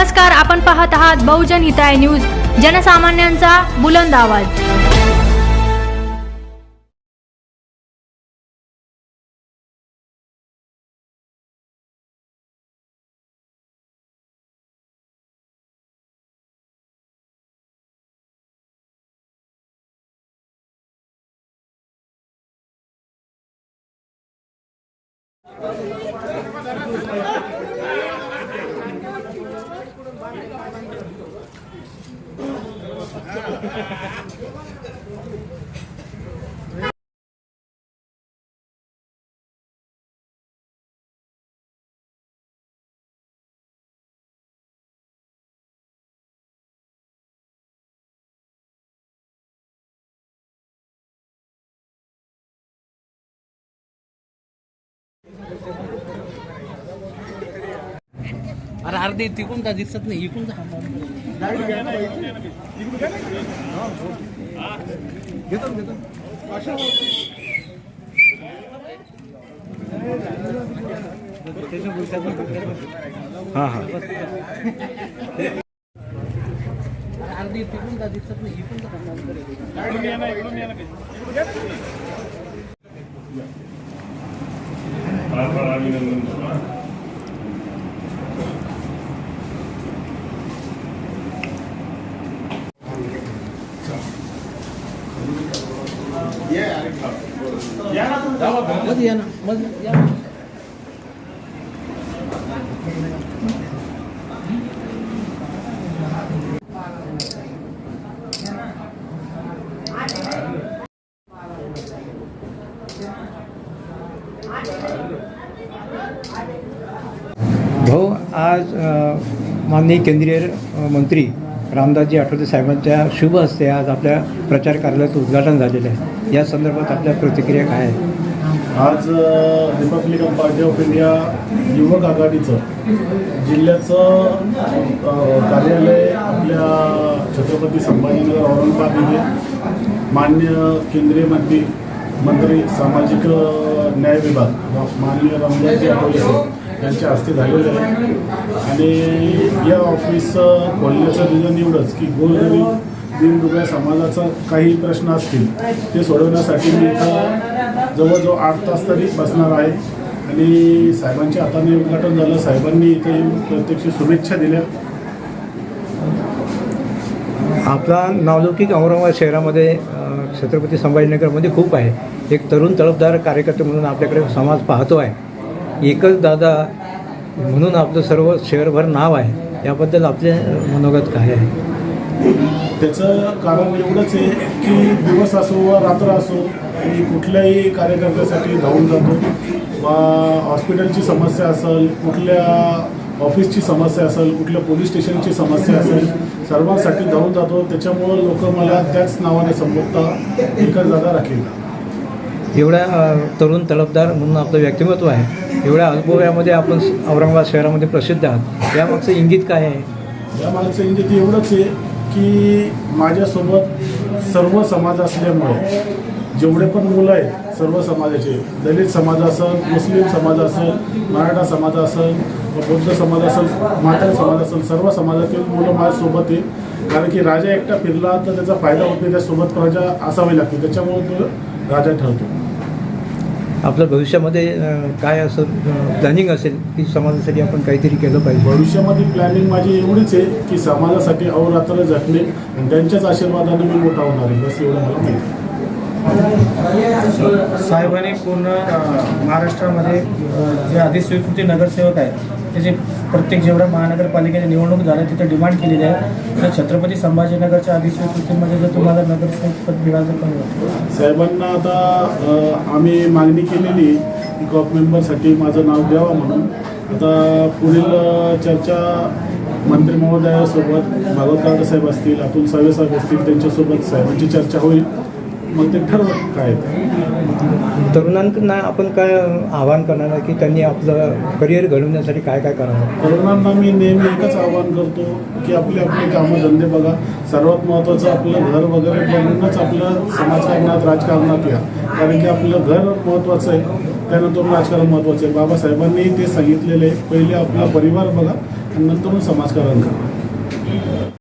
नमस्कार, आपण पाहत आहात बहुजन हिताय न्यूज, जनसामान्यांचा बुलंद आवाज। अरे अर्धे तिकून का दिसत नाही, इकून का हाँ हाँ अर्धे तिकून का दिसत नाही, इकून का मध्ये या ना, मध्ये या। भाऊ, आज माननीय केंद्रीय मंत्री रामदासजी आठवले साहेबांच्या शुभ हस्ते आज आपल्या प्रचार कार्यालयाचं उद्घाटन झालेलं आहे। या संदर्भात आपल्या प्रतिक्रिया काय आहे? आज रिपब्लिकन पार्टी ऑफ इंडिया युवक आघाडीचं जिल्ह्याचं कार्यालय आपल्या छत्रपती संभाजीनगर औरंगाबाद येथे माननीय केंद्रीय मंत्री सामाजिक न्याय विभाग माननीय रामदासजी आठवले साहेब यांच्या हस्ते झालेलं आहे। आणि या ऑफिस खोलण्याचं रिझन एवढंच की गोरगरीब दीनदुबळ्या समाजाचा काही प्रश्न असतील ते सोडवण्यासाठी मी इथं जवळजवळ 8 तास तरी बसणार आहे। आणि साहेबांच्या हाताने उद्घाटन झालं, साहेबांनी इथे येऊन प्रत्यक्ष शुभेच्छा दिल्या। आपला नावलौकिक औरंगाबाद शहरामध्ये छत्रपती संभाजीनगरमध्ये खूप आहे। एक तरुण तळपदार कार्यकर्ते म्हणून आपल्याकडे समाज पाहतो आहे। एकच दादा म्हणून आपलं सर्व शहरभर नाव आहे। याबद्दल आपले मनोगत काय आहे? त्याचं कारण एवढंच आहे की दिवस असो व रात्र असो मी कुठल्याही कार्यकर्त्यासाठी धावून जातो। वा हॉस्पिटलची समस्या असेल, कुठल्या ऑफिसची समस्या असेल, कुठल्या पोलीस स्टेशनची समस्या असेल, सर्वांसाठी धावून जातो। त्याच्यामुळं लोक मला त्याच नावाने संबोधतात, एकच दादा राखील। एवढ्या तरुण तळपदार म्हणून आपलं व्यक्तिमत्व आहे, एवढ्या अनुभवामध्ये आपण औरंगाबाद शहरामध्ये प्रसिद्ध आहात। यामागचं इंगित काय आहे? यामागचं इंगित एवढंच आहे की माझ्यासोबत सर्व समाज असल्यामुळे जेवढे पण मुलं आहेत सर्व समाजाचे, दलित समाज असेल, मुस्लिम समाज असेल, मराठा समाज असेल, बौद्ध समाज असेल, माठाळ समाज असेल, सर्व समाजातील मुलं माझ्यासोबत आहे। कारण की राजा एकटा फिरला तर त्याचा फायदा होत नाही, त्यासोबत प्रजा असावी लागते, त्याच्यामुळे तो राजा ठरतो। आपलं भविष्यामध्ये काय असं प्लॅनिंग असेल की समाजासाठी आपण काहीतरी केलं पाहिजे? भविष्यामध्ये प्लॅनिंग माझी एवढीच आहे की समाजासाठी अहोरात्र झटणे आणि त्यांच्याच आशीर्वादाने मी मोठा होणार आहे, बस एवढं मला माहिती आहे। साहेबांनी पूर्ण महाराष्ट्रामध्ये जे अधिस्वीकृती नगरसेवक आहेत त्याचे प्रत्येक जेवढ्या महानगरपालिकेची निवडणूक झाल्या तिथे डिमांड केलेली आहे। तर छत्रपती संभाजीनगरच्या अधिस्वीकृतीमध्ये जर तुम्हाला नगरसेवक पद मिळालं तर साहेबांना आता आम्ही मागणी केलेली की कॉप मेंबरसाठी माझं नाव द्यावं म्हणून। आता पुढील चर्चा मंत्री महोदयासोबत भागवत साहेब असतील, अतुल सावे साहेब असतील, त्यांच्यासोबत साहेबांची चर्चा होईल, मग ते ठरवत काय। तरुणांना आपण काय आवाहन करणार आहे की त्यांनी आपलं करिअर घडवण्यासाठी काय काय करावं? तरुणांना मी नेहमी एकच आवाहन करतो की आपले कामं धंदे बघा। सर्वात महत्त्वाचं आपलं घर वगैरे बनवूनच आपलं समाजकारणात राजकारणात या, कारण की आपलं घर महत्त्वाचं आहे, त्यानंतर राजकारण महत्त्वाचं आहे। बाबासाहेबांनी ते सांगितलेले पहिले आपला परिवार बघा आणि नंतर मग समाजकारण करा.